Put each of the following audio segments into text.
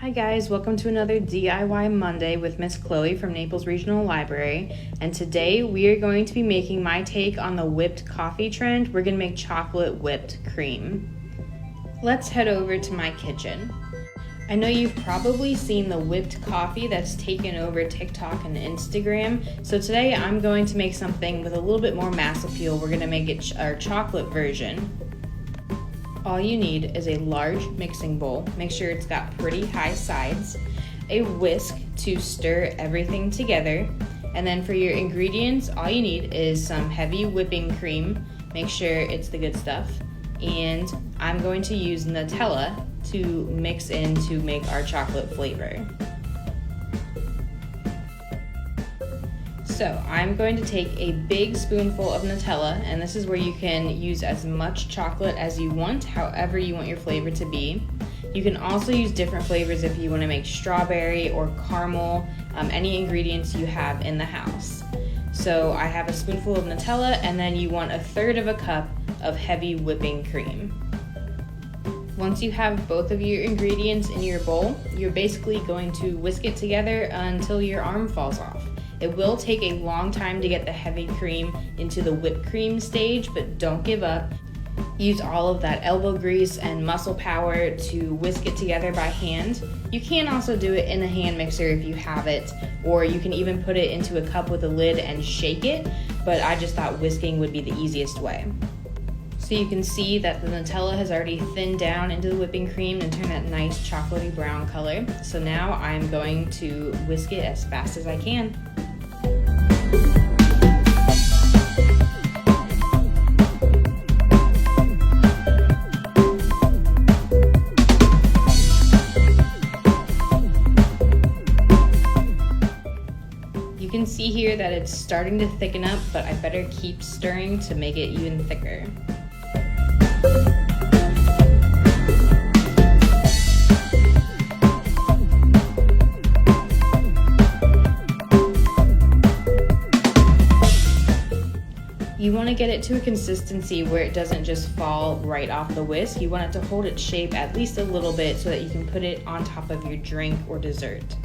Hi guys, welcome to another DIY Monday with Miss Chloe from Naples Regional Library. And today we are going to be making my take on the whipped coffee trend. We're going to make chocolate whipped cream. Let's head over to my kitchen. I know you've probably seen the whipped coffee that's taken over TikTok and Instagram. So today I'm going to make something with a little bit more mass appeal. We're going to make it our chocolate version. All you need is a large mixing bowl. Make sure it's got pretty high sides, a whisk to stir everything together, and then for your ingredients, all you need is some heavy whipping cream. Make sure it's the good stuff. And I'm going to use Nutella to mix in to make our chocolate flavor. So I'm going to take a big spoonful of Nutella, and this is where you can use as much chocolate as you want, however you want your flavor to be. You can also use different flavors if you want to make strawberry or caramel, any ingredients you have in the house. So I have a spoonful of Nutella, and then you want 1/3 of a cup of heavy whipping cream. Once you have both of your ingredients in your bowl, you're basically going to whisk it together until your arm falls off. It will take a long time to get the heavy cream into the whipped cream stage, but don't give up. Use all of that elbow grease and muscle power to whisk it together by hand. You can also do it in a hand mixer if you have it, or you can even put it into a cup with a lid and shake it, but I just thought whisking would be the easiest way. So you can see that the Nutella has already thinned down into the whipping cream and turned that nice chocolatey brown color. So now I'm going to whisk it as fast as I can. You can see here that it's starting to thicken up, but I better keep stirring to make it even thicker. You want to get it to a consistency where it doesn't just fall right off the whisk. You want it to hold its shape at least a little bit so that you can put it on top of your drink or dessert.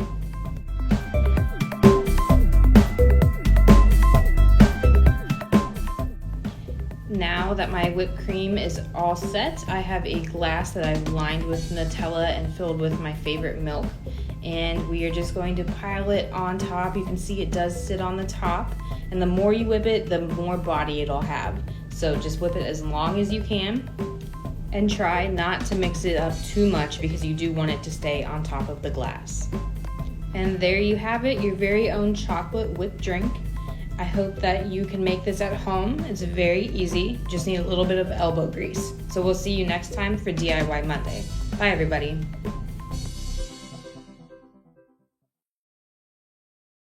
Now that my whipped cream is all set, I have a glass that I've lined with Nutella and filled with my favorite milk. And we are just going to pile it on top. You can see it does sit on the top. And the more you whip it, the more body it'll have. So just whip it as long as you can. And try not to mix it up too much because you do want it to stay on top of the glass. And there you have it, your very own chocolate whipped drink. I hope that you can make this at home. It's very easy, just need a little bit of elbow grease. So we'll see you next time for DIY Monday. Bye everybody.